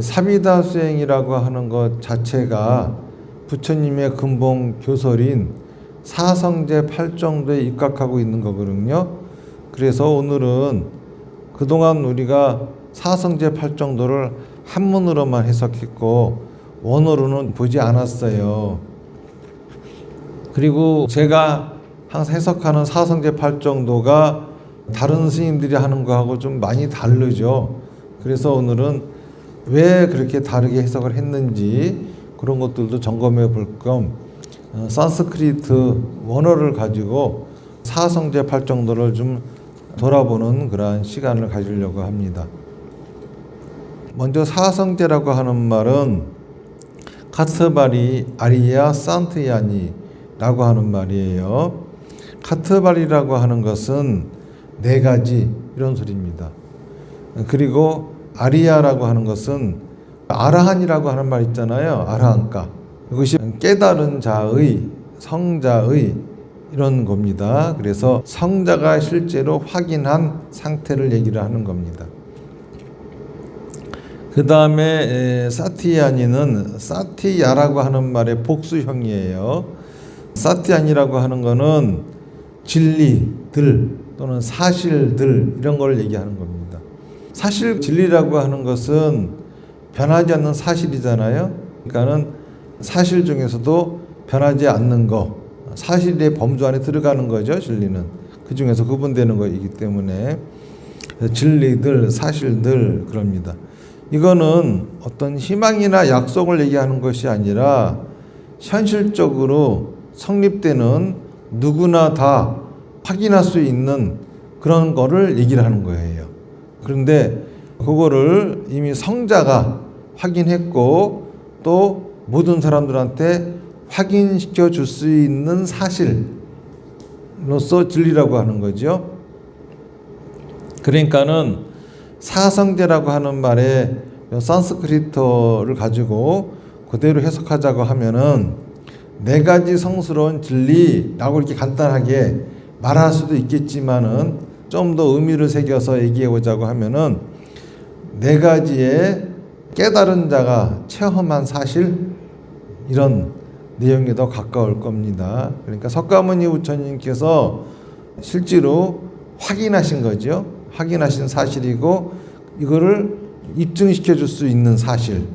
사비다 수행이라고 하는 것 자체가 부처님의 근본 교설인 사성제 8정도에 입각하고 있는 거거든요. 그래서 오늘은 그동안 우리가 사성제 8정도를 한문으로만 해석했고 원어로는 보지 않았어요. 그리고 제가 항상 해석하는 사성제 8정도가 다른 스님들이 하는 거하고 좀 많이 다르죠. 그래서 오늘은 왜 그렇게 다르게 해석을 했는지 그런 것들도 점검해 볼 겸 산스크리트 원어를 가지고 사성제 8정도를 좀 돌아보는 그러한 시간을 가지려고 합니다. 먼저 사성제라고 하는 말은 카트바리 아리야 산트야니 라고 하는 말이에요. 카트바리라고 하는 것은 네 가지 이런 소리입니다. 그리고 아리야라고 하는 것은 아라한이라고 하는 말 있잖아요. 아라한가. 이것이 깨달은 자의, 성자의 이런 겁니다. 그래서 성자가 실제로 확인한 상태를 얘기를 하는 겁니다. 그 다음에 사티야니는 사티야라고 하는 말의 복수형이에요. 사티야니라고 하는 거는 진리들 또는 사실들 이런 걸 얘기하는 겁니다. 사실 진리라고 하는 것은 변하지 않는 사실이잖아요. 그러니까는 사실 중에서도 변하지 않는 거, 사실의 범주 안에 들어가는 거죠. 진리는 그 중에서 구분되는 거이기 때문에 진리들, 사실들 그럽니다. 이거는 어떤 희망이나 약속을 얘기하는 것이 아니라 현실적으로 성립되는 누구나 다 확인할 수 있는 그런 거를 얘기를 하는 거예요. 그런데 그거를 이미 성자가 확인했고 또 모든 사람들한테 확인시켜 줄 수 있는 사실로서 진리라고 하는 거죠. 그러니까는 사성제라고 하는 말에 산스크리트어를 가지고 그대로 해석하자고 하면은 네 가지 성스러운 진리라고 이렇게 간단하게 말할 수도 있겠지만은 좀 더 의미를 새겨서 얘기해 보자고 하면은 네 가지의 깨달은 자가 체험한 사실 이런 내용에 더 가까울 겁니다. 그러니까 석가모니 부처님께서 실제로 확인하신 거죠. 확인하신 사실이고 이거를 입증시켜 줄 수 있는 사실.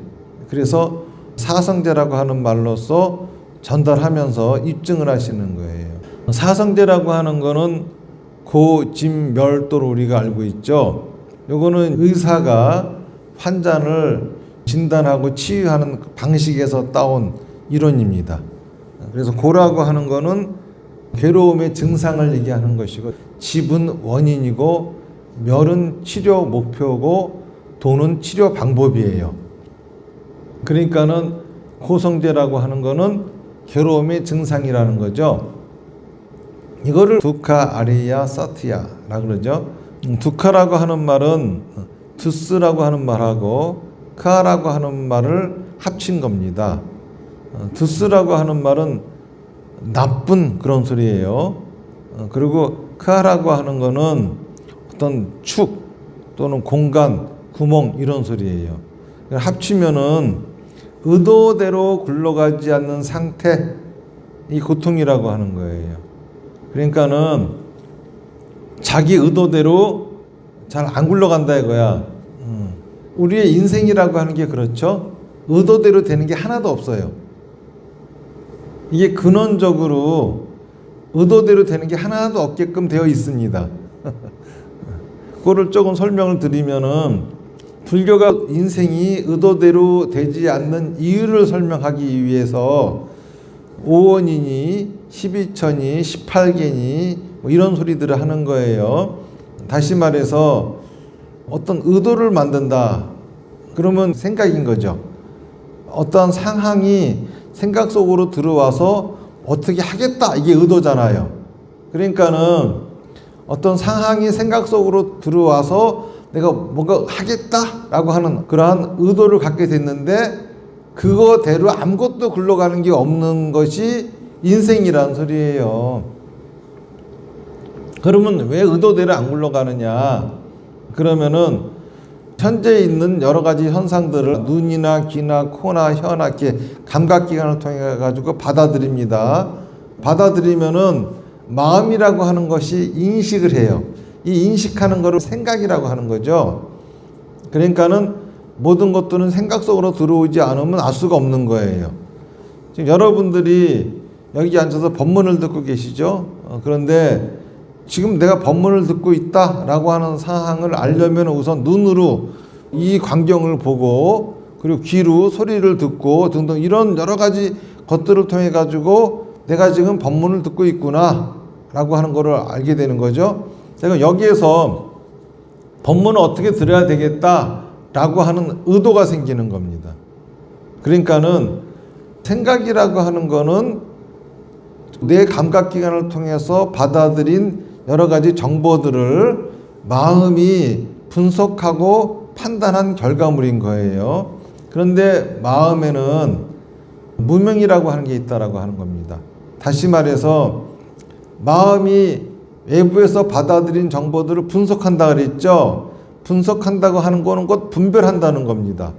그래서 사성제라고 하는 말로서 전달하면서 입증을 하시는 거예요. 사성제라고 하는 거는 고진멸도로 우리가 알고 있죠. 요거는 의사가 환자를 진단하고 치유하는 방식에서 따온 이론입니다. 그래서 고라고 하는 거는 괴로움의 증상을 얘기하는 것이고 집은 원인이고 멸은 치료 목표고 도는 치료 방법이에요. 그러니까는 고성제라고 하는 거는 괴로움의 증상이라는 거죠. 이거를 두카 아리야 사티야라고 그러죠. 두카라고 하는 말은 두스라고 하는 말하고 카라고 하는 말을 합친 겁니다. 두스라고 하는 말은 나쁜 그런 소리예요. 그리고 카라고 하는 거는 어떤 축 또는 공간, 구멍 이런 소리예요. 합치면은 의도대로 굴러가지 않는 상태, 이 고통이라고 하는 거예요. 그러니까는 자기 의도대로 잘 안 굴러간다 이거야. 우리의 인생이라고 하는 게 그렇죠. 의도대로 되는 게 하나도 없어요. 이게 근원적으로 의도대로 되는 게 하나도 없게끔 되어 있습니다. 그거를 조금 설명을 드리면은 불교가 인생이 의도대로 되지 않는 이유를 설명하기 위해서 5원이니 12천이 18개니 뭐 이런 소리들을 하는 거예요. 다시 말해서 어떤 의도를 만든다. 그러면 생각인 거죠. 어떠한 상황이 생각 속으로 들어와서 어떻게 하겠다. 이게 의도잖아요. 그러니까는 어떤 상황이 생각 속으로 들어와서 내가 뭔가 하겠다라고 하는 그러한 의도를 갖게 됐는데 그거대로 아무것도 굴러가는 게 없는 것이 인생이란 소리예요. 그러면 왜 의도대로 안 굴러가느냐? 그러면은 현재 있는 여러 가지 현상들을 눈이나 귀나 코나 혀나 이렇게 감각기관을 통해 가지고 받아들입니다. 받아들이면은 마음이라고 하는 것이 인식을 해요. 이 인식하는 거를 생각이라고 하는 거죠. 그러니까는 모든 것들은 생각 속으로 들어오지 않으면 알 수가 없는 거예요. 지금 여러분들이 여기 앉아서 법문을 듣고 계시죠? 그런데 지금 내가 법문을 듣고 있다라고 하는 사항을 알려면 우선 눈으로 이 광경을 보고 그리고 귀로 소리를 듣고 등등 이런 여러 가지 것들을 통해 가지고 내가 지금 법문을 듣고 있구나 라고 하는 것을 알게 되는 거죠. 제가 여기에서 법문을 어떻게 들어야 되겠다라고 하는 의도가 생기는 겁니다. 그러니까는 생각이라고 하는 거는 내 감각기관을 통해서 받아들인 여러 가지 정보들을 마음이 분석하고 판단한 결과물인 거예요. 그런데 마음에는 무명이라고 하는 게 있다라고 하는 겁니다. 다시 말해서 마음이 외부에서 받아들인 정보들을 분석한다 그랬죠. 분석한다고 하는 거는 곧 분별한다는 겁니다.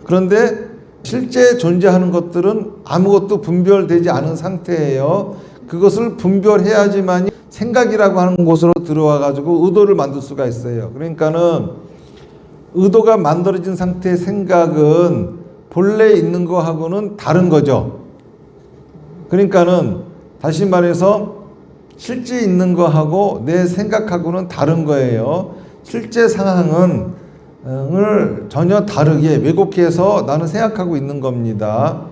그런데 실제 존재하는 것들은 아무것도 분별되지 않은 상태예요. 그것을 분별해야지만 생각이라고 하는 곳으로 들어와 가지고 의도를 만들 수가 있어요. 그러니까는 의도가 만들어진 상태의 생각은 본래 있는 거하고는 다른 거죠. 그러니까는 다시 말해서 실제 있는 거하고 내 생각하고는 다른 거예요. 실제 상황은 을 전혀 다르게 왜곡해서 나는 생각하고 있는 겁니다.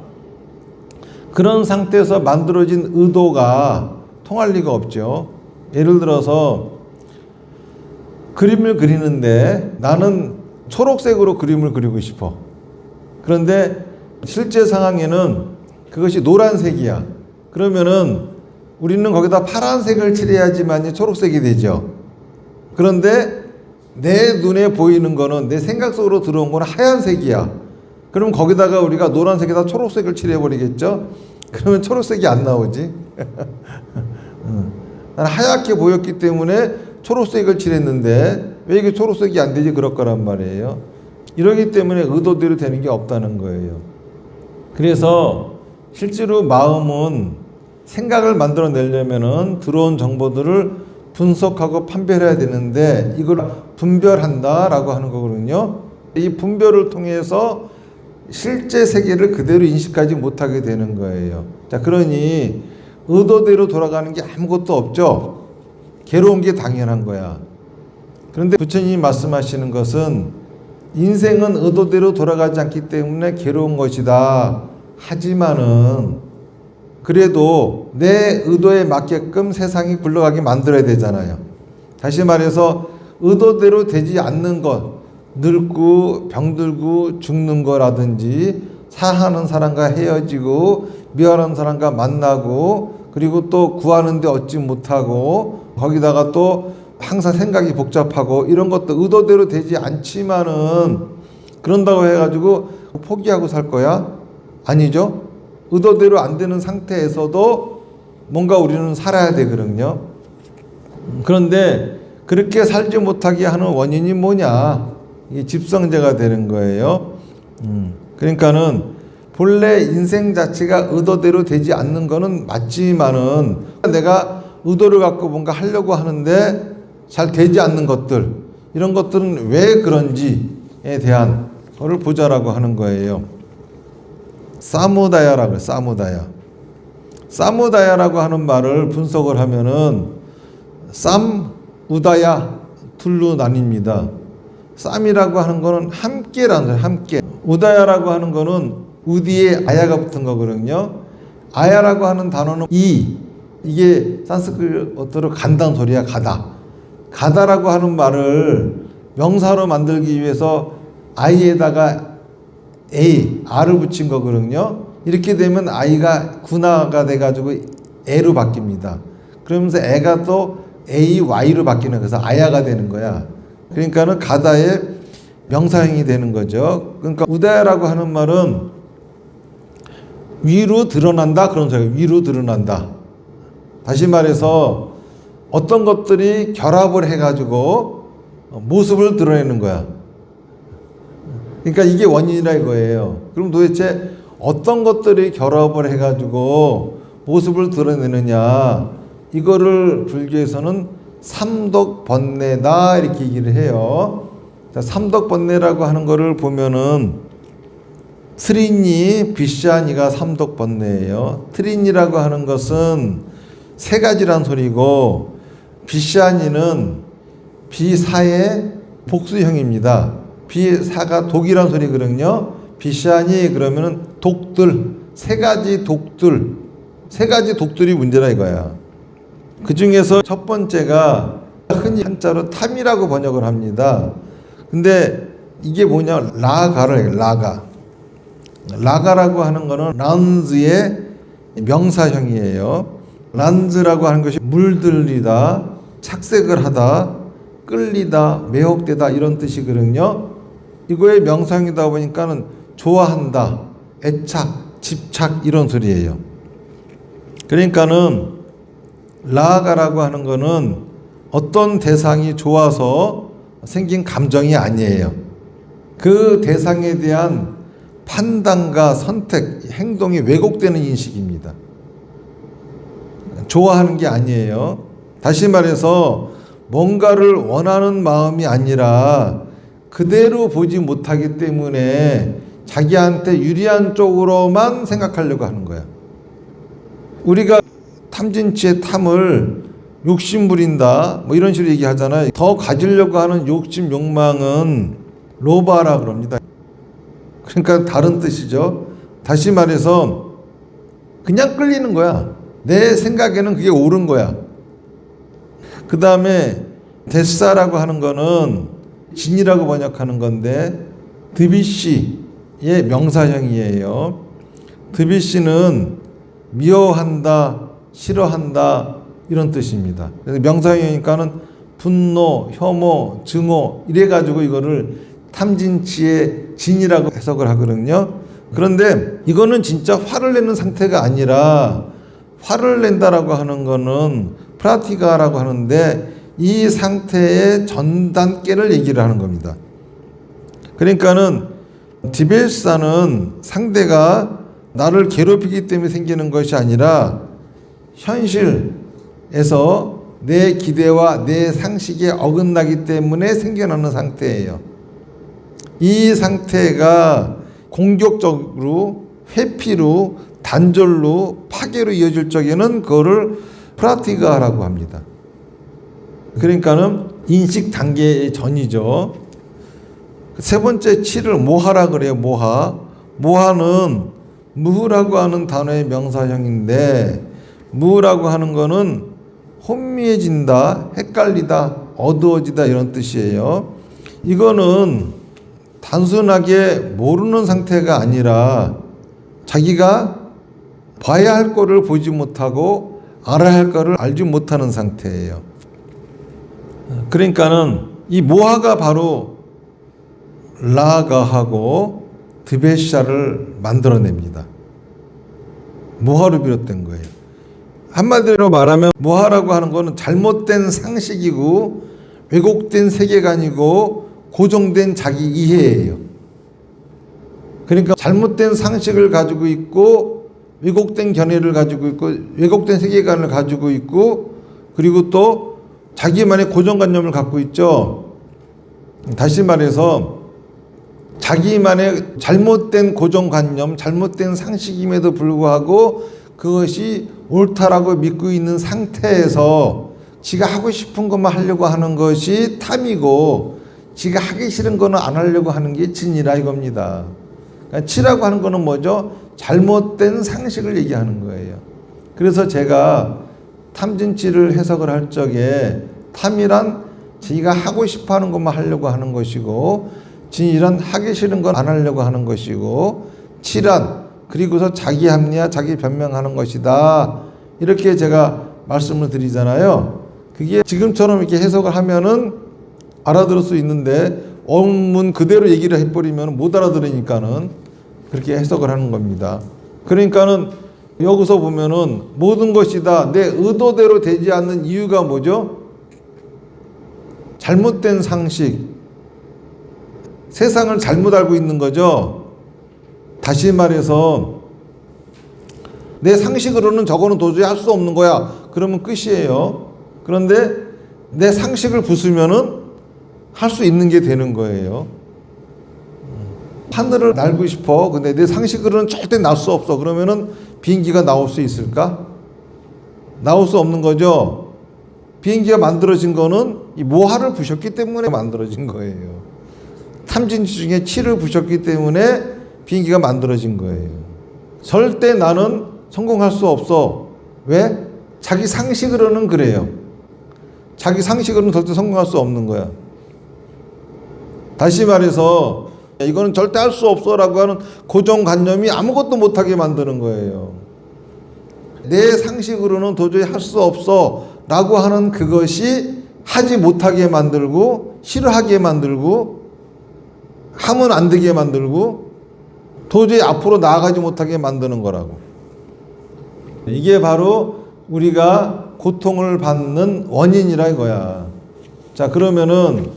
그런 상태에서 만들어진 의도가 통할 리가 없죠. 예를 들어서 그림을 그리는데 나는 초록색으로 그림을 그리고 싶어. 그런데 실제 상황에는 그것이 노란색이야. 그러면은 우리는 거기다 파란색을 칠해야지만 초록색이 되죠. 그런데 내 눈에 보이는 거는 내 생각 속으로 들어온 거는 하얀색이야. 그럼 거기다가 우리가 노란색에다 초록색을 칠해버리겠죠? 그러면 초록색이 안 나오지. 난 하얗게 보였기 때문에 초록색을 칠했는데 왜 이게 초록색이 안 되지? 그럴 거란 말이에요. 이러기 때문에 의도대로 되는 게 없다는 거예요. 그래서 실제로 마음은 생각을 만들어내려면은 들어온 정보들을 분석하고 판별해야 되는데 이걸 분별한다라고 하는 거거든요. 이 분별을 통해서 실제 세계를 그대로 인식하지 못하게 되는 거예요. 자, 그러니 의도대로 돌아가는 게 아무것도 없죠. 괴로운 게 당연한 거야. 그런데 부처님이 말씀하시는 것은 인생은 의도대로 돌아가지 않기 때문에 괴로운 것이다. 하지만은 그래도 내 의도에 맞게끔 세상이 굴러가게 만들어야 되잖아요. 다시 말해서 의도대로 되지 않는 것, 늙고 병들고 죽는 거라든지 사랑하는 사람과 헤어지고 미워하는 사람과 만나고 그리고 또 구하는데 얻지 못하고 거기다가 또 항상 생각이 복잡하고 이런 것도 의도대로 되지 않지만은 그런다고 해가지고 포기하고 살 거야? 아니죠. 의도대로 안 되는 상태에서도 뭔가 우리는 살아야 되거든요. 그런데 그렇게 살지 못하게 하는 원인이 뭐냐? 이게 집성제가 되는 거예요. 그러니까는 본래 인생 자체가 의도대로 되지 않는 거는 맞지만은 내가 의도를 갖고 뭔가 하려고 하는데 잘 되지 않는 것들, 이런 것들은 왜 그런지에 대한 거를 보자라고 하는 거예요. 사무다야라고 해요. 사무다야. 사무다야라고 하는 말을 분석을 하면은 쌈, 우다야 둘로 나뉩니다. 쌈이라고 하는 거는 함께라는 거예요. 함께. 우다야라고 하는 거는 우디에 아야가 붙은 거거든요. 아야라고 하는 단어는 이게 산스크리트어로 간다는 소리야. 가다라고 하는 말을 명사로 만들기 위해서 아이에다가 R을 붙인 거거든요. 이렇게 되면 아이가 군화가 돼가지고 애로 바뀝니다. 그러면서 애가 또 AY로 바뀌는 거예요. 그래서 아야가 되는 거야. 그러니까는 가다의 명사형이 되는 거죠. 그러니까 우다야라고 하는 말은 위로 드러난다 그런 소리예요. 위로 드러난다. 다시 말해서 어떤 것들이 결합을 해가지고 모습을 드러내는 거야. 그러니까 이게 원인이라 이거예요. 그럼 도대체 어떤 것들이 결합을 해가지고 모습을 드러내느냐, 이거를 불교에서는 삼독번뇌다 이렇게 얘기를 해요. 자, 삼독번뇌라고 하는 거를 보면은 트리니, 비샤니가 삼독번뇌예요. 트리니라고 하는 것은 세 가지란 소리고, 비샤니는 비사의 복수형입니다. 비사가 독이란 소리거든요. 비샤니 그러면은 독들, 세 가지 독들이 문제라 이거야. 그 중에서 첫 번째가 흔히 한자로 탐이라고 번역을 합니다. 근데 이게 뭐냐, 라가를 라가라고 하는 거는 란즈의 명사형이에요. 란즈라고 하는 것이 물들리다, 착색을 하다, 끌리다, 매혹되다 이런 뜻이거든요. 이거의 명사형이다 보니까는 좋아한다, 애착, 집착 이런 소리예요. 그러니까는 라가라고 하는 거는 어떤 대상이 좋아서 생긴 감정이 아니에요. 그 대상에 대한 판단과 선택, 행동이 왜곡되는 인식입니다. 좋아하는 게 아니에요. 다시 말해서 뭔가를 원하는 마음이 아니라 그대로 보지 못하기 때문에 자기한테 유리한 쪽으로만 생각하려고 하는 거야. 우리가 탐진치의 탐을 욕심 부린다 뭐 이런 식으로 얘기하잖아요. 더 가지려고 하는 욕심, 욕망은 로바라 그럽니다. 그러니까 다른 뜻이죠. 다시 말해서 그냥 끌리는 거야. 내 생각에는 그게 옳은 거야. 그 다음에 데사라고 하는 거는 진이라고 번역하는 건데 드비시의 명사형이에요. 드비시는 미워한다, 싫어한다 이런 뜻입니다. 그래서 명사형이니까는 분노, 혐오, 증오 이래가지고 이거를 탐진치의 진이라고 해석을 하거든요. 그런데 이거는 진짜 화를 내는 상태가 아니라, 화를 낸다라고 하는 거는 프라티가라고 하는데 이 상태의 전 단계를 얘기를 하는 겁니다. 그러니까는 디베사는 상대가 나를 괴롭히기 때문에 생기는 것이 아니라 현실에서 내 기대와 내 상식에 어긋나기 때문에 생겨나는 상태예요. 이 상태가 공격적으로, 회피로, 단절로, 파괴로 이어질 적에는 그거를 프라티가라고 합니다. 그러니까는 인식 단계의 전이죠. 세 번째 치를 모하라 그래요. 모하는 무라고 하는 단어의 명사형인데, 무라고 하는 거는 혼미해진다, 헷갈리다, 어두워지다 이런 뜻이에요. 이거는 단순하게 모르는 상태가 아니라 자기가 봐야 할 거를 보지 못하고 알아야 할 거를 알지 못하는 상태예요. 그러니까는 이 모하가 바로 라가하고 드베샤를 만들어냅니다. 모하로 비롯된 거예요. 한마디로 말하면 모하라고 하는 거는 잘못된 상식이고 왜곡된 세계관이고 고정된 자기 이해예요. 그러니까 잘못된 상식을 가지고 있고 왜곡된 견해를 가지고 있고 왜곡된 세계관을 가지고 있고 그리고 또 자기만의 고정관념을 갖고 있죠. 다시 말해서 자기만의 잘못된 고정관념, 잘못된 상식임에도 불구하고 그것이 옳다라고 믿고 있는 상태에서 지가 하고 싶은 것만 하려고 하는 것이 탐이고 지가 하기 싫은 거는 안 하려고 하는 게 진이라 이겁니다. 그러니까 치라고 하는 거는 뭐죠? 잘못된 상식을 얘기하는 거예요. 그래서 제가 탐진치를 해석을 할 적에 탐이란 지가 하고 싶어 하는 것만 하려고 하는 것이고 진이란 하기 싫은 건 안 하려고 하는 것이고 치란 그리고서 자기 합리화, 자기 변명하는 것이다. 이렇게 제가 말씀을 드리잖아요. 그게 지금처럼 이렇게 해석을 하면은 알아들을 수 있는데 원문 그대로 얘기를 해버리면 못 알아들으니까는 그렇게 해석을 하는 겁니다. 그러니까는 여기서 보면은 모든 것이 다 내 의도대로 되지 않는 이유가 뭐죠? 잘못된 상식, 세상을 잘못 알고 있는 거죠. 다시 말해서 내 상식으로는 저거는 도저히 할 수 없는 거야. 그러면 끝이에요. 그런데 내 상식을 부수면은 할 수 있는 게 되는 거예요. 하늘을 날고 싶어. 근데 내 상식으로는 절대 날 수 없어. 그러면은 비행기가 나올 수 있을까? 나올 수 없는 거죠. 비행기가 만들어진 거는 이 모하를 부셨기 때문에 만들어진 거예요. 탐진치 중에 치를 부셨기 때문에 비행기가 만들어진 거예요. 절대 나는 성공할 수 없어. 왜? 자기 상식으로는 그래요. 자기 상식으로는 절대 성공할 수 없는 거야. 다시 말해서 이거는 절대 할 수 없어 라고 하는 고정관념이 아무것도 못하게 만드는 거예요. 내 상식으로는 도저히 할 수 없어 라고 하는 그것이 하지 못하게 만들고 싫어하게 만들고 하면 안 되게 만들고 도저히 앞으로 나아가지 못하게 만드는 거라고. 이게 바로 우리가 고통을 받는 원인이라 이거야. 자, 그러면은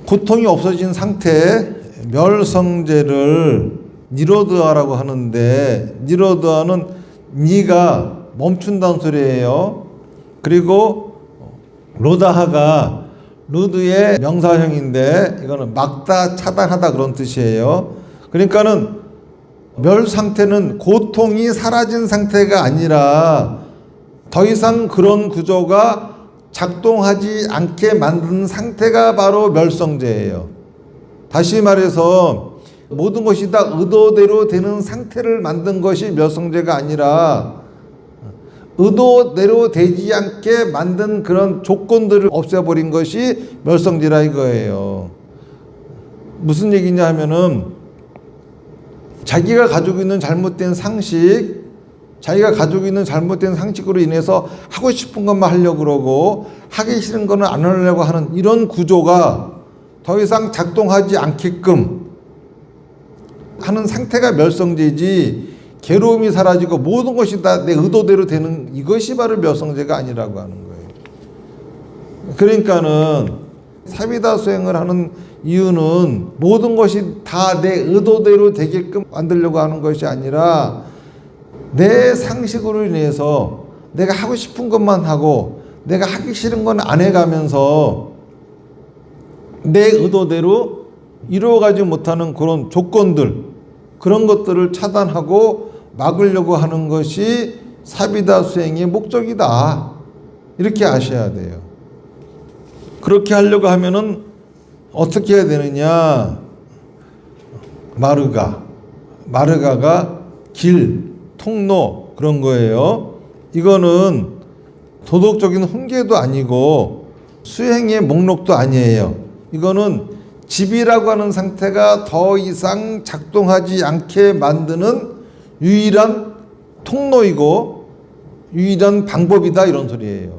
고통이 없어진 상태 멸성제를 니로드아라고 하는데, 니로드아는 니가 멈춘다는 소리예요. 그리고 로다하가 루드의 명사형인데 이거는 막다, 차단하다 그런 뜻이에요. 그러니까는 멸 상태는 고통이 사라진 상태가 아니라 더 이상 그런 구조가 작동하지 않게 만든 상태가 바로 멸성제예요. 다시 말해서 모든 것이 다 의도대로 되는 상태를 만든 것이 멸성제가 아니라 의도대로 되지 않게 만든 그런 조건들을 없애버린 것이 멸성제라 이거예요. 무슨 얘기냐 하면은 자기가 가지고 있는 잘못된 상식, 자기가 가지고 있는 잘못된 상식으로 인해서 하고 싶은 것만 하려고 그러고 하기 싫은 거는 안 하려고 하는 이런 구조가 더 이상 작동하지 않게끔 하는 상태가 멸성제지, 괴로움이 사라지고 모든 것이 다 내 의도대로 되는 이것이 바로 멸성제가 아니라고 하는 거예요. 그러니까는 사비다 수행을 하는 이유는 모든 것이 다 내 의도대로 되게끔 만들려고 하는 것이 아니라 내 상식으로 인해서 내가 하고 싶은 것만 하고 내가 하기 싫은 건 안 해가면서 내 의도대로 이루어가지 못하는 그런 조건들, 그런 것들을 차단하고 막으려고 하는 것이 사비다 수행의 목적이다. 이렇게 아셔야 돼요. 그렇게 하려고 하면은 어떻게 해야 되느냐? 마르가가 길, 통로 그런 거예요. 이거는 도덕적인 훈계도 아니고 수행의 목록도 아니에요. 이거는 집이라고 하는 상태가 더 이상 작동하지 않게 만드는 유일한 통로이고 유일한 방법이다 이런 소리예요.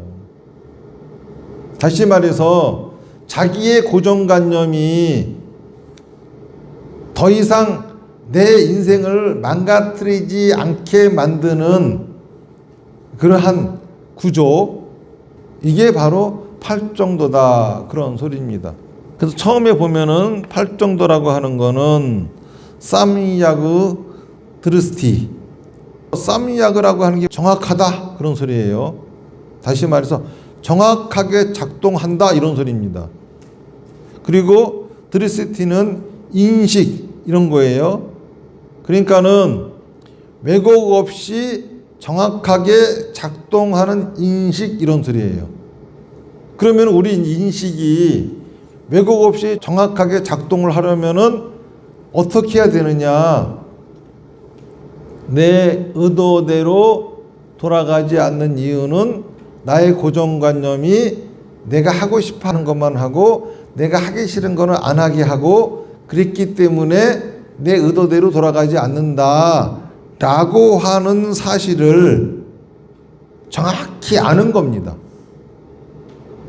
다시 말해서 자기의 고정관념이 더 이상 내 인생을 망가뜨리지 않게 만드는 그러한 구조, 이게 바로 팔정도다 그런 소리입니다. 그래서 처음에 보면은 팔정도라고 하는 거는 쌈야그 드르스티, 쌈야그라고 하는 게 정확하다 그런 소리예요. 다시 말해서 정확하게 작동한다 이런 소리입니다. 그리고 드르스티는 인식 이런 거예요. 그러니까는 왜곡 없이 정확하게 작동하는 인식 이런 소리예요. 그러면 우리 인식이 왜곡 없이 정확하게 작동을 하려면은 어떻게 해야 되느냐? 내 의도대로 돌아가지 않는 이유는 나의 고정관념이 내가 하고 싶어 하는 것만 하고 내가 하기 싫은 거는 안 하게 하고 그랬기 때문에 내 의도대로 돌아가지 않는다 라고 하는 사실을 정확히 아는 겁니다.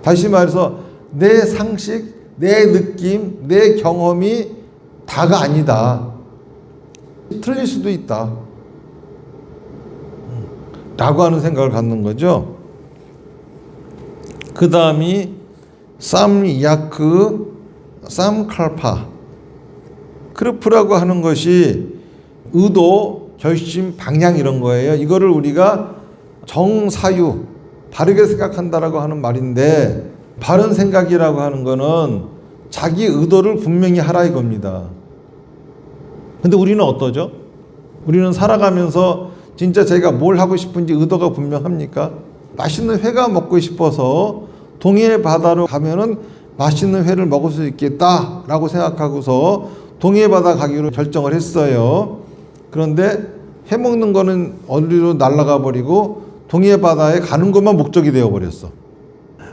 다시 말해서 내 상식, 내 느낌, 내 경험이 다가 아니다. 틀릴 수도 있다. 라고 하는 생각을 갖는 거죠. 그 다음이 쌈야크 쌈칼파. 크르프라고 하는 것이 의도, 결심, 방향 이런 거예요. 이거를 우리가 정사유, 바르게 생각한다라고 하는 말인데, 바른 생각이라고 하는 거는 자기 의도를 분명히 하라 이겁니다. 근데 우리는 어떠죠? 우리는 살아가면서 진짜 제가 뭘 하고 싶은지 의도가 분명합니까? 맛있는 회가 먹고 싶어서 동해 바다로 가면은 맛있는 회를 먹을 수 있겠다라고 생각하고서 동해 바다 가기로 결정을 했어요. 그런데 회 먹는 거는 어디로 날아가 버리고 동해 바다에 가는 것만 목적이 되어 버렸어.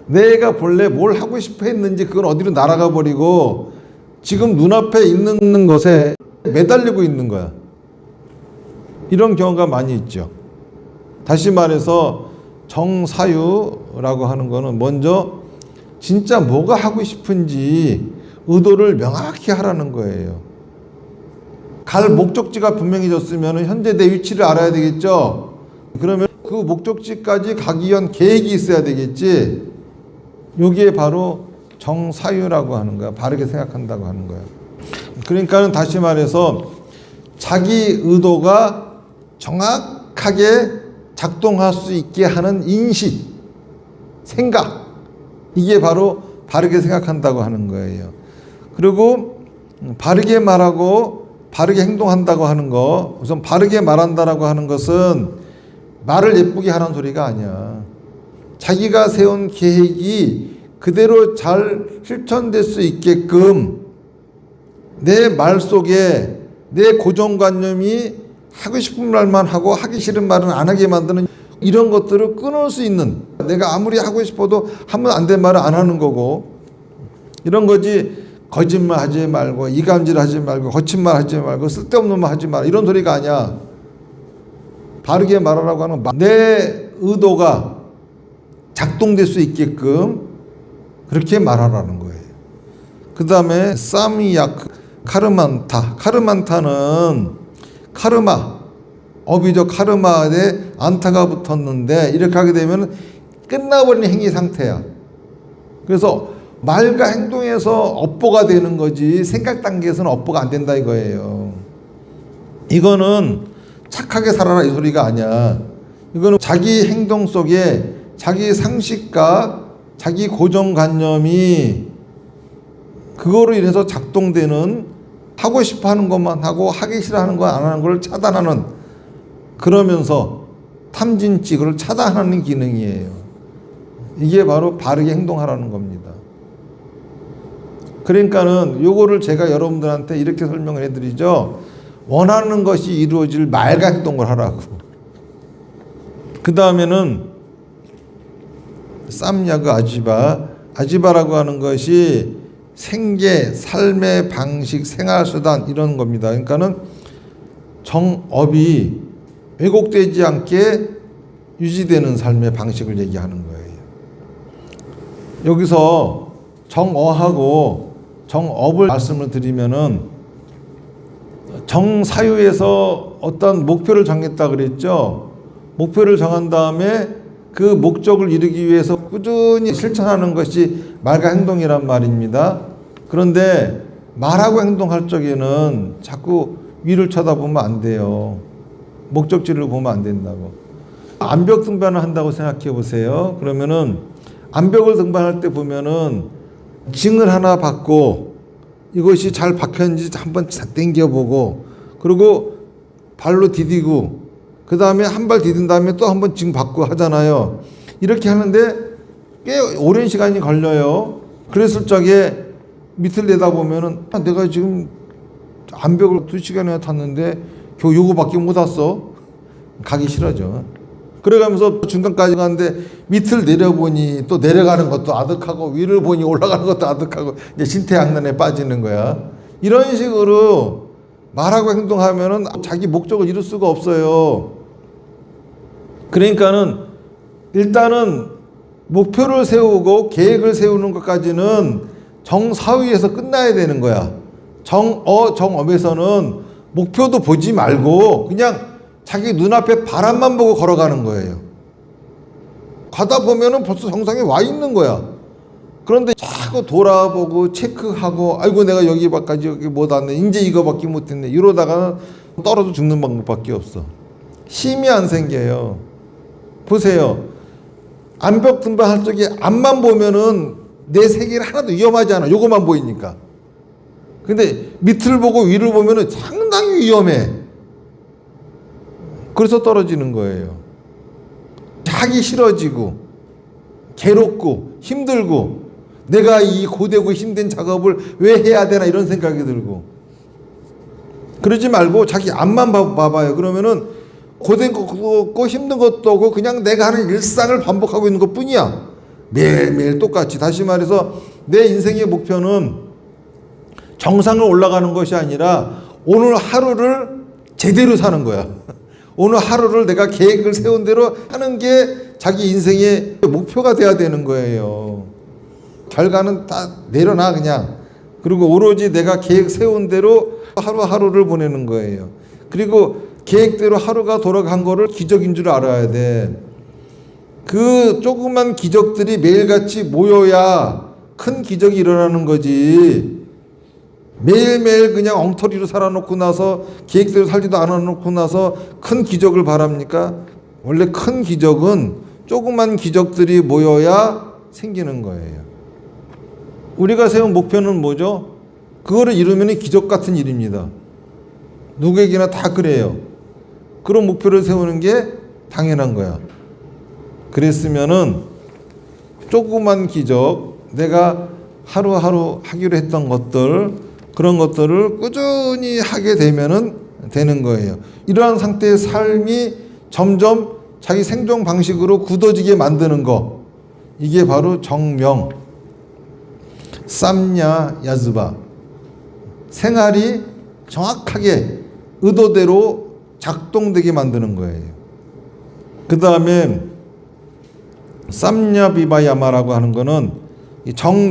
내가 본래 뭘 하고 싶어 했는지 그건 어디로 날아가 버리고 지금 눈앞에 있는 것에 매달리고 있는 거야. 이런 경우가 많이 있죠. 다시 말해서 정사유라고 하는 거는 먼저 진짜 뭐가 하고 싶은지 의도를 명확히 하라는 거예요. 갈 목적지가 분명해졌으면 현재 내 위치를 알아야 되겠죠. 그러면 그 목적지까지 가기 위한 계획이 있어야 되겠지. 여기에 바로 정사유라고 하는 거야. 바르게 생각한다고 하는 거야. 그러니까는 다시 말해서 자기 의도가 정확하게 작동할 수 있게 하는 인식, 생각, 이게 바로 바르게 생각한다고 하는 거예요. 그리고 바르게 말하고 바르게 행동한다고 하는 거, 우선 바르게 말한다라고 하는 것은 말을 예쁘게 하라는 소리가 아니야. 자기가 세운 계획이 그대로 잘 실천될 수 있게끔 내 말 속에 내 고정관념이 하고 싶은 말만 하고 하기 싫은 말은 안 하게 만드는 이런 것들을 끊을 수 있는, 내가 아무리 하고 싶어도 하면 안 된 말을 안 하는 거고, 이런 거지. 거짓말 하지 말고 이간질 하지 말고 거친 말 하지 말고 쓸데없는 말 하지 마, 이런 소리가 아니야. 바르게 말하라고 하는 내 의도가 작동될 수 있게끔 그렇게 말하라는 거예요. 그 다음에 사미야크, 카르만타는 카르마, 어비적 카르마에 안타가 붙었는데 이렇게 하게 되면 끝나버린 행위 상태야. 그래서 말과 행동에서 업보가 되는 거지 생각 단계에서는 업보가 안 된다 이거예요. 이거는 착하게 살아라 이 소리가 아니야. 이거는 자기 행동 속에 자기 상식과 자기 고정관념이 그거로 인해서 작동되는, 하고 싶어 하는 것만 하고 하기 싫어하는 거 안 하는 걸 차단하는, 그러면서 탐진치, 그걸 차단하는 기능이에요. 이게 바로 바르게 행동하라는 겁니다. 그러니까는 요거를 제가 여러분들한테 이렇게 설명을 해드리죠. 원하는 것이 이루어질 말과 행동을 하라고. 그 다음에는 쌈야그 아지바라고 하는 것이 생계, 삶의 방식, 생활수단 이런 겁니다. 그러니까는 정업이 왜곡되지 않게 유지되는 삶의 방식을 얘기하는 거예요. 여기서 정어하고 정업을 말씀을 드리면은 정사유에서 어떤 목표를 정했다 그랬죠. 목표를 정한 다음에 그 목적을 이루기 위해서 꾸준히 실천하는 것이 말과 행동이란 말입니다. 그런데 말하고 행동할 적에는 자꾸 위를 쳐다보면 안 돼요. 목적지를 보면 안 된다고. 암벽 등반을 한다고 생각해 보세요. 그러면은 암벽을 등반할 때 보면은 징을 하나 받고 이것이 잘 박혔는지 한번 당겨보고, 그리고 발로 디디고, 그 다음에 한 발 디딘 다음에 또 한 번 징 받고 하잖아요. 이렇게 하는데 꽤 오랜 시간이 걸려요. 그랬을 적에 밑을 내다보면은 내가 지금 암벽을 2시간이나 탔는데 겨우 요거밖에 못 왔어. 가기 싫어져. 그래가면서 중간까지 가는데 밑을 내려보니 또 내려가는 것도 아득하고 위를 보니 올라가는 것도 아득하고 이제 신태양난에 빠지는 거야. 이런 식으로 말하고 행동하면은 자기 목적을 이룰 수가 없어요. 그러니까는 일단은 목표를 세우고 계획을 세우는 것까지는 정사위에서 끝나야 되는 거야. 정업에서는 목표도 보지 말고 그냥 자기 눈앞에 바람만 보고 걸어가는 거예요. 가다 보면은 벌써 정상에 와 있는 거야. 그런데 자꾸 돌아보고 체크하고 아이고 내가 여기까지 여기 못 왔네. 이제 이거밖에 못했네. 이러다가는 떨어져 죽는 방법밖에 없어. 힘이 안 생겨요. 보세요. 암벽 등반할 적에 앞만 보면은 내 세계는 하나도 위험하지 않아. 요것만 보이니까. 근데 밑을 보고 위를 보면은 상당히 위험해. 그래서 떨어지는 거예요. 하기 싫어지고 괴롭고 힘들고 내가 이 고되고 힘든 작업을 왜 해야 되나 이런 생각이 들고 그러지 말고 자기 앞만 봐봐요. 그러면은 고된 것도 없고 힘든 것도 없고 그냥 내가 하는 일상을 반복하고 있는 것뿐이야. 매일매일 똑같이. 다시 말해서 내 인생의 목표는 정상을 올라가는 것이 아니라 오늘 하루를 제대로 사는 거야. 오늘 하루를 내가 계획을 세운 대로 하는 게 자기 인생의 목표가 돼야 되는 거예요. 결과는 다 내려놔 그냥. 그리고 오로지 내가 계획 세운 대로 하루하루를 보내는 거예요. 그리고 계획대로 하루가 돌아간 거를 기적인 줄 알아야 돼. 그 조그만 기적들이 매일같이 모여야 큰 기적이 일어나는 거지. 매일매일 그냥 엉터리로 살아놓고 나서 계획대로 살지도 않아놓고 나서 큰 기적을 바랍니까? 원래 큰 기적은 조그만 기적들이 모여야 생기는 거예요. 우리가 세운 목표는 뭐죠? 그거를 이루면 기적 같은 일입니다. 누구에게나 다 그래요. 그런 목표를 세우는 게 당연한 거야. 그랬으면은 조그만 기적, 내가 하루하루 하기로 했던 것들, 그런 것들을 꾸준히 하게 되면은 되는 거예요. 이러한 상태의 삶이 점점 자기 생존 방식으로 굳어지게 만드는 거. 이게 바로 정명, 쌈냐 야즈바. 생활이 정확하게 의도대로 작동되게 만드는 거예요. 그 다음에 쌈냐 비바야마라고 하는 거는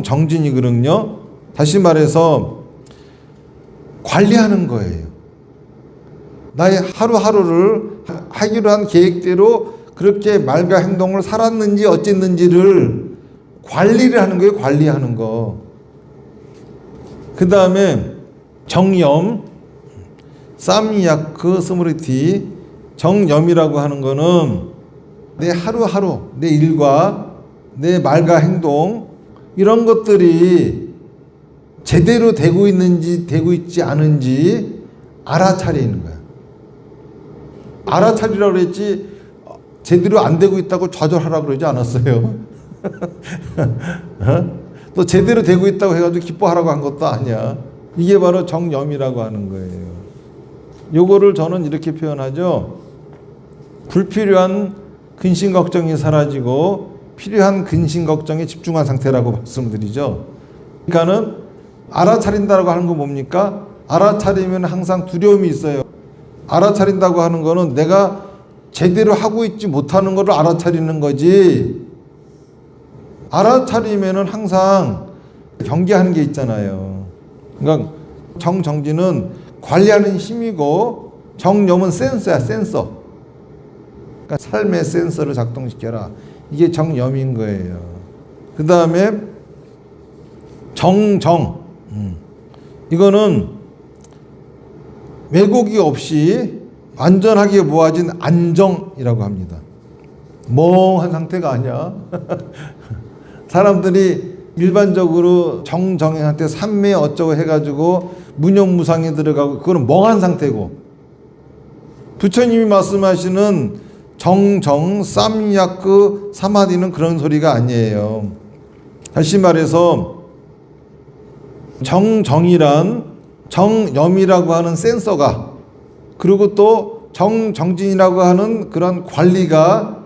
정진이거든요. 다시 말해서 관리하는 거예요. 나의 하루하루를 하기로 한 계획대로 그렇게 말과 행동을 살았는지 어쨌는지를 관리를 하는 거예요. 관리하는 거. 그 다음에 정염, 쌈야크 스무리티. 정염이라고 하는 거는 내 하루하루, 내 일과 내 말과 행동 이런 것들이 제대로 되고 있는지 되고 있지 않은지 알아차리는 거야. 알아차리라고 그랬지 제대로 안 되고 있다고 좌절하라고 그러지 않았어요. 또 제대로 되고 있다고 해가지고 기뻐하라고 한 것도 아니야. 이게 바로 정염이라고 하는 거예요. 요거를 저는 이렇게 표현하죠. 불필요한 근심 걱정이 사라지고 필요한 근심 걱정에 집중한 상태라고 말씀드리죠. 그러니까는 알아차린다고 하는 건 뭡니까? 알아차리면 항상 두려움이 있어요. 알아차린다고 하는 거는 내가 제대로 하고 있지 못하는 것을 알아차리는 거지. 알아차리면은 항상 경계하는 게 있잖아요. 그러니까 정정지는 관리하는 힘이고 정념은 센서야, 센서. 그러니까 삶의 센서를 작동시켜라. 이게 정념인 거예요. 그 다음에 정정. 이거는 왜곡이 없이 완전하게 모아진 안정이라고 합니다. 멍한 상태가 아니야. 사람들이 일반적으로 정정한테 삼매 어쩌고 해가지고 무념무상에 들어가고 그거는 멍한 상태고, 부처님이 말씀하시는 정정 쌈야크 사마디는 그런 소리가 아니에요. 다시 말해서 정정이란 정염이라고 하는 센서가, 그리고 또 정정진이라고 하는 그런 관리가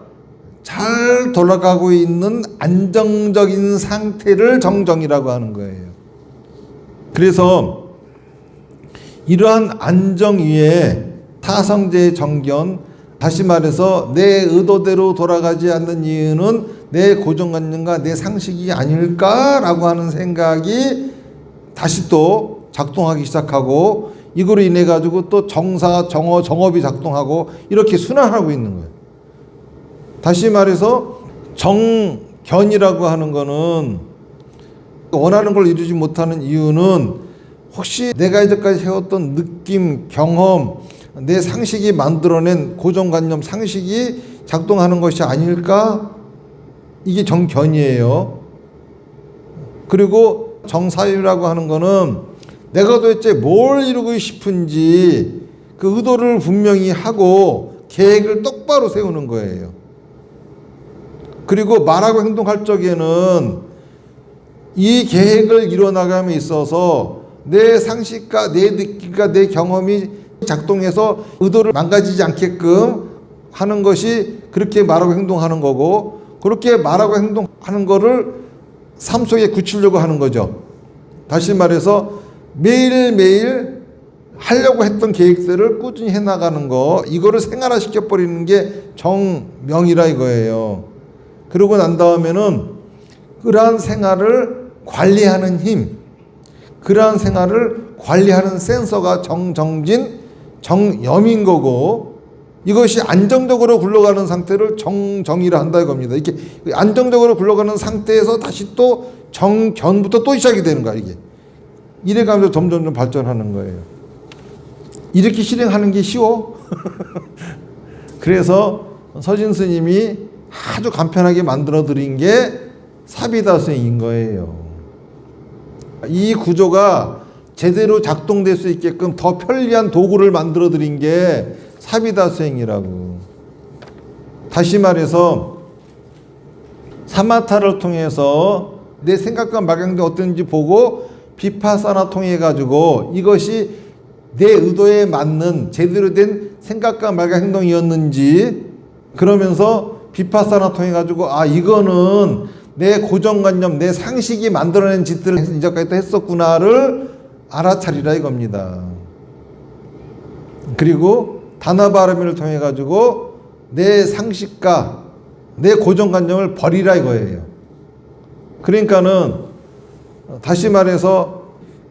잘 돌아가고 있는 안정적인 상태를 정정이라고 하는 거예요. 그래서 이러한 안정 위에 타성제의 정견, 다시 말해서 내 의도대로 돌아가지 않는 이유는 내 고정관념과 내 상식이 아닐까라고 하는 생각이 다시 또 작동하기 시작하고, 이거로 인해 가지고 또 정사, 정어, 정업이 작동하고 이렇게 순환하고 있는 거예요. 다시 말해서 정견이라고 하는 거는 원하는 걸 이루지 못하는 이유는 혹시 내가 이제까지 해왔던 느낌, 경험, 내 상식이 만들어낸 고정관념, 상식이 작동하는 것이 아닐까? 이게 정견이에요. 그리고 정사유라고 하는 거는 내가 도대체 뭘 이루고 싶은지 그 의도를 분명히 하고 계획을 똑바로 세우는 거예요. 그리고 말하고 행동할 적에는 이 계획을 이뤄나감에 있어서 내 상식과 내 느낌과 내 경험이 작동해서 의도를 망가지지 않게끔 하는 것이 그렇게 말하고 행동하는 거고, 그렇게 말하고 행동하는 거를 삶 속에 굳히려고 하는 거죠. 다시 말해서 매일매일 하려고 했던 계획들을 꾸준히 해나가는 거, 이거를 생활화시켜 버리는 게 정명이라 이거예요. 그러고 난 다음에는 그러한 생활을 관리하는 힘, 그러한 생활을 관리하는 센서가 정정진, 정염인 거고, 이것이 안정적으로 굴러가는 상태를 정정이라 한다 이겁니다. 이렇게 안정적으로 굴러가는 상태에서 다시 또 정견부터 또 시작이 되는 거야, 이게. 이래가면서 점점 발전하는 거예요. 이렇게 실행하는 게 쉬워? 그래서 서진 스님이 아주 간편하게 만들어 드린 게 사비다수행인 거예요. 이 구조가 제대로 작동될 수 있게끔 더 편리한 도구를 만들어 드린 게 사비다수행이라고. 다시 말해서 사마타를 통해서 내 생각과 막연히 어떤지 보고 비파사나 통해 가지고 이것이 내 의도에 맞는 제대로 된 생각과 말과 행동이었는지, 그러면서 비파사나 통해 가지고 아, 이거는 내 고정관념, 내 상식이 만들어낸 짓들을 이제까지도 했었구나를 알아차리라 이겁니다. 그리고 다나바라미를 통해 가지고 내 상식과 내 고정관념을 버리라 이거예요. 그러니까는 다시 말해서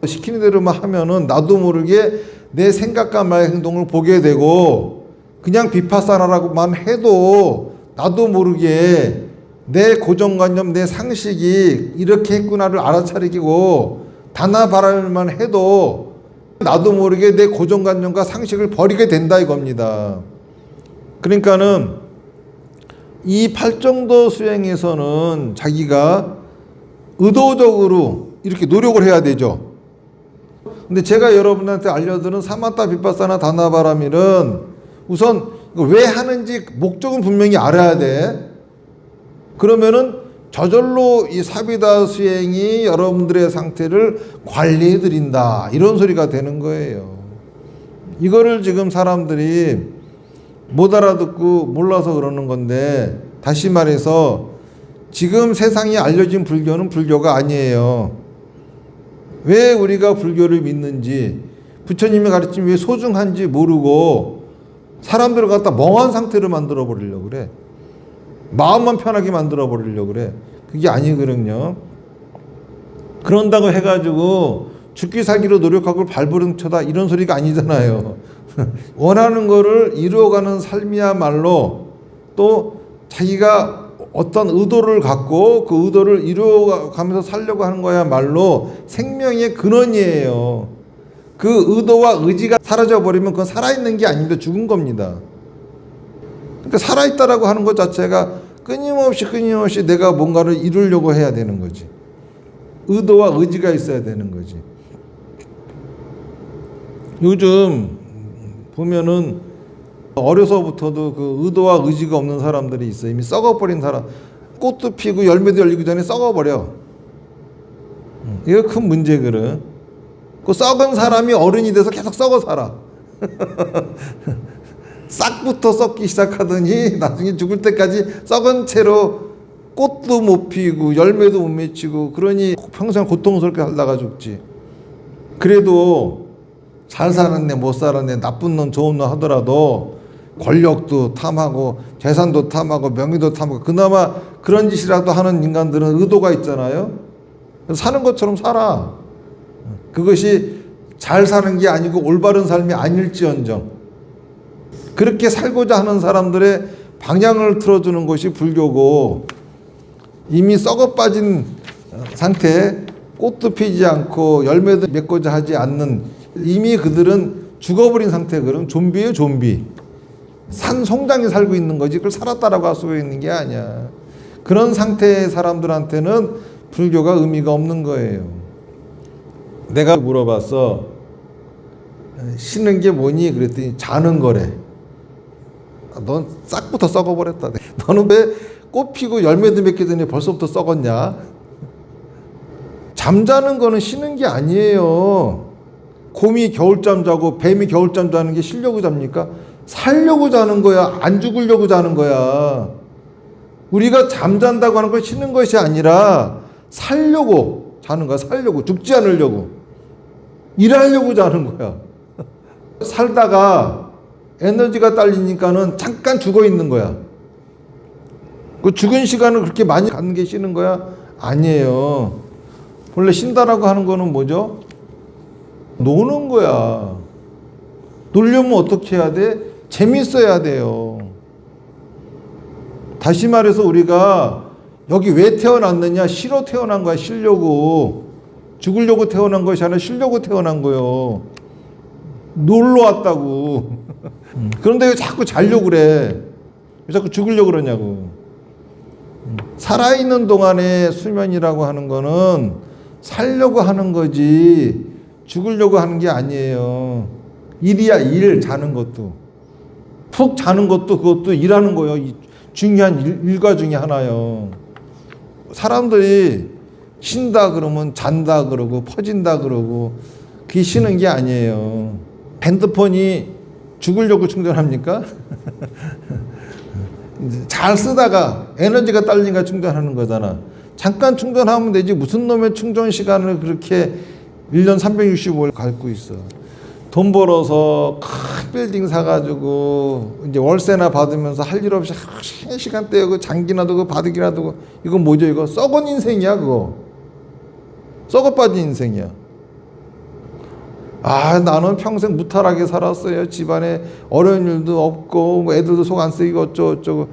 시키는 대로만 하면은 나도 모르게 내 생각과 말 행동을 보게 되고, 그냥 비파사나라고만 해도 나도 모르게 내 고정관념, 내 상식이 이렇게 했구나를 알아차리고, 다나바라밀만 해도 나도 모르게 내 고정관념과 상식을 버리게 된다 이겁니다. 그러니까는 이 팔정도 수행에서는 자기가 의도적으로 이렇게 노력을 해야 되죠. 근데 제가 여러분한테 알려드린 사마타 비파사나 다나바라밀은 우선 왜 하는지 목적은 분명히 알아야 돼. 그러면은 저절로 이 사비다 수행이 여러분들의 상태를 관리해 드린다, 이런 소리가 되는 거예요. 이거를 지금 사람들이 못 알아듣고 몰라서 그러는 건데, 다시 말해서 지금 세상에 알려진 불교는 불교가 아니에요. 왜 우리가 불교를 믿는지, 부처님이 가르침이 왜 소중한지 모르고 사람들을 갖다 멍한 상태로 만들어 버리려고 그래. 마음만 편하게 만들어 버리려고 그래. 그게 아니거든요. 그런다고 해가지고 죽기 살기로 노력하고 발버둥쳐다, 이런 소리가 아니잖아요. 원하는 거를 이루어가는 삶이야말로 또 자기가 어떤 의도를 갖고 그 의도를 이루어가면서 살려고 하는 거야말로 생명의 근원이에요. 그 의도와 의지가 사라져버리면 그건 살아있는 게 아닙니다. 죽은 겁니다. 그러니까 살아있다라고 하는 것 자체가 끊임없이 내가 뭔가를 이루려고 해야 되는 거지. 의도와 의지가 있어야 되는 거지. 요즘 보면은 어려서부터도 그 의도와 의지가 없는 사람들이 있어. 이미 썩어버린 사람. 꽃도 피고 열매도 열리기 전에 썩어버려. 이거 큰 문제거든. 그 썩은 사람이 어른이 돼서 계속 썩어 살아. 싹부터 썩기 시작하더니 나중에 죽을 때까지 썩은 채로 꽃도 못 피고 열매도 못 맺히고, 그러니 평생 고통스럽게 살다가 죽지. 그래도 잘 살았네 못 살았네 나쁜 놈 좋은 놈 하더라도 권력도 탐하고 재산도 탐하고 명예도 탐하고 그나마 그런 짓이라도 하는 인간들은 의도가 있잖아요. 사는 것처럼 살아. 그것이 잘 사는 게 아니고 올바른 삶이 아닐지언정 그렇게 살고자 하는 사람들의 방향을 틀어주는 것이 불교고, 이미 썩어 빠진 상태, 꽃도 피지 않고 열매도 맺고자 하지 않는, 이미 그들은 죽어버린 상태. 그럼 좀비예요, 좀비. 산송장에 살고 있는 거지 그걸 살았다라고 할 수 있는 게 아니야. 그런 상태의 사람들한테는 불교가 의미가 없는 거예요. 내가 물어봤어. 쉬는 게 뭐니? 그랬더니 자는 거래. 넌 싹부터 썩어버렸다. 너는 왜 꽃 피고 열매도 맺게 되니 벌써부터 썩었냐? 잠자는 거는 쉬는 게 아니에요. 곰이 겨울잠 자고 뱀이 겨울잠 자는 게 쉬려고 잡니까? 살려고 자는 거야. 안 죽으려고 자는 거야. 우리가 잠잔다고 하는 건 쉬는 것이 아니라 살려고 자는 거야. 살려고. 죽지 않으려고. 일하려고 자는 거야. 살다가 에너지가 딸리니까는 잠깐 죽어 있는 거야. 그 죽은 시간을 그렇게 많이 갖는 게 쉬는 거야? 아니에요. 원래 쉰다라고 하는 거는 뭐죠? 노는 거야. 놀려면 어떻게 해야 돼? 재밌어야 돼요. 다시 말해서 우리가 여기 왜 태어났느냐? 쉬러 태어난 거야. 쉬려고. 죽으려고 태어난 것이 아니라 쉬려고 태어난 거예요. 놀러 왔다고. 그런데 왜 자꾸 자려고 그래? 왜 자꾸 죽으려고 그러냐고. 살아있는 동안의 수면이라고 하는 거는 살려고 하는 거지 죽으려고 하는 게 아니에요. 일이야, 일. 자는 것도. 푹 자는 것도 그것도 일하는 거예요. 중요한 일과 중에 하나요. 사람들이 쉰다 그러면 잔다 그러고 퍼진다 그러고 그게 쉬는 게 아니에요. 핸드폰이 죽으려고 충전합니까? 잘 쓰다가 에너지가 딸리니까 충전하는 거잖아. 잠깐 충전하면 되지 무슨 놈의 충전 시간을 그렇게 1년 365일 갖고 있어. 돈 벌어서 큰 빌딩 사가지고 이제 월세나 받으면서 할 일 없이 1시간 떼고 장기나 두고 바둑이나 두고 이거 뭐죠? 이거 썩은 인생이야 그거. 썩어 빠진 인생이야. 아, 나는 평생 무탈하게 살았어요. 집안에 어려운 일도 없고 뭐 애들도 속 안 쓰이고 어쩌고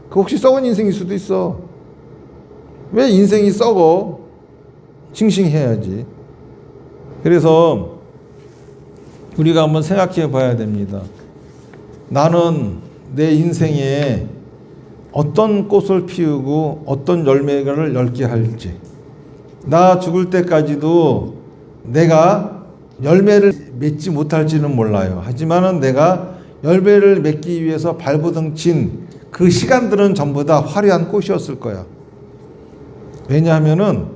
그 혹시 썩은 인생일 수도 있어. 왜 인생이 썩어? 싱싱해야지. 그래서 우리가 한번 생각해 봐야 됩니다. 나는 내 인생에 어떤 꽃을 피우고 어떤 열매를 맺게 할지, 나 죽을 때까지도 내가 열매를 맺지 못할지는 몰라요. 하지만은 내가 열매를 맺기 위해서 발버둥 친 그 시간들은 전부 다 화려한 꽃이었을 거야. 왜냐하면은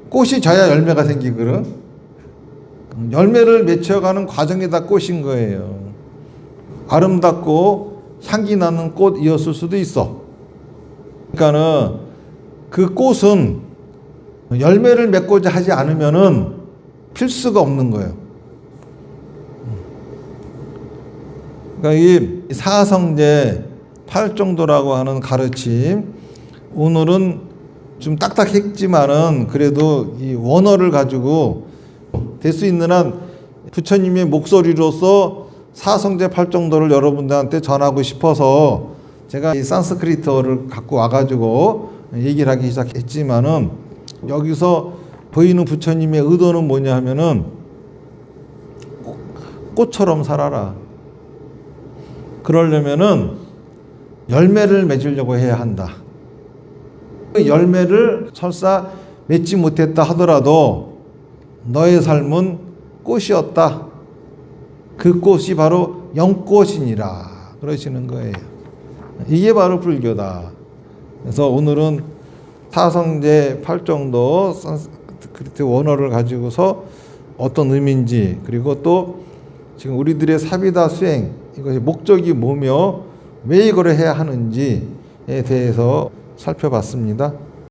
꽃이 져야 열매가 생기거든. 열매를 맺혀가는 과정이 다 꽃인 거예요. 아름답고 향기 나는 꽃이었을 수도 있어. 그러니까는 그 꽃은 열매를 맺고자 하지 않으면은 필 수가 없는 거예요. 그러니까 이 사성제 8정도라고 하는 가르침, 오늘은 좀 딱딱했지만은 그래도 이 원어를 가지고 될 수 있는 한 부처님의 목소리로서 사성제 8정도를 여러분들한테 전하고 싶어서 제가 이 산스크리트어를 갖고 와가지고 얘기를 하기 시작했지만은, 여기서 보이는 부처님의 의도는 뭐냐 하면은 꽃처럼 살아라. 그러려면은 열매를 맺으려고 해야 한다. 열매를 설사 맺지 못했다 하더라도 너의 삶은 꽃이었다. 그 꽃이 바로 영꽃이니라 그러시는 거예요. 이게 바로 불교다. 그래서 오늘은 사성제 8정도 산스크리트 원어를 가지고서 어떤 의미인지, 그리고 또 지금 우리들의 사비다 수행, 이것이 목적이 뭐며 왜 이거를 해야 하는지에 대해서 살펴봤습니다.